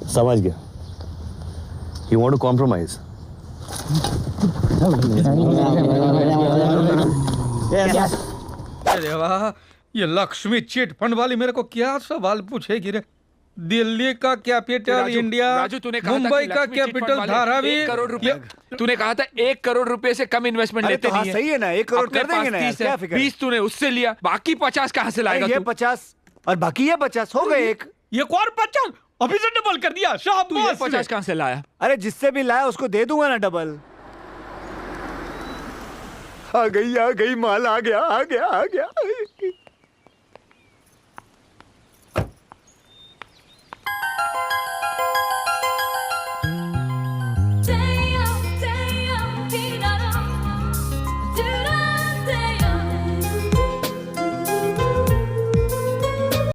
समझ गया। You want to compromise? अरे वाह, ये लक्ष्मी चिट फंड वाली मेरे को क्या सवाल पूछेगी रे। दिल्ली का कैपिटल इंडिया, राजू, तूने कहा था मुंबई कि का लक्ष्मी चिट फंड कैपिटल वाले धारावी। 1 करोड़ रुपए, तूने कहा था 1 करोड़ रुपए से कम इन्वेस्टमेंट लेते नहीं है। सही है ना, 1 करोड़ कर देंगे ना यार, क्या फिक्र है? 20 तूने उससे लिया, बाकी 50 कहाँ से लाएगा ये तू? 50 और बाकी ये 50 हो गए एक। ये कौन 50 अभी से डबल कर दिया। तू ये 50 कहाँ से लाया? अरे जिससे भी लाया उसको दे दूंगा ना डबल। आ गई माल, आ गया।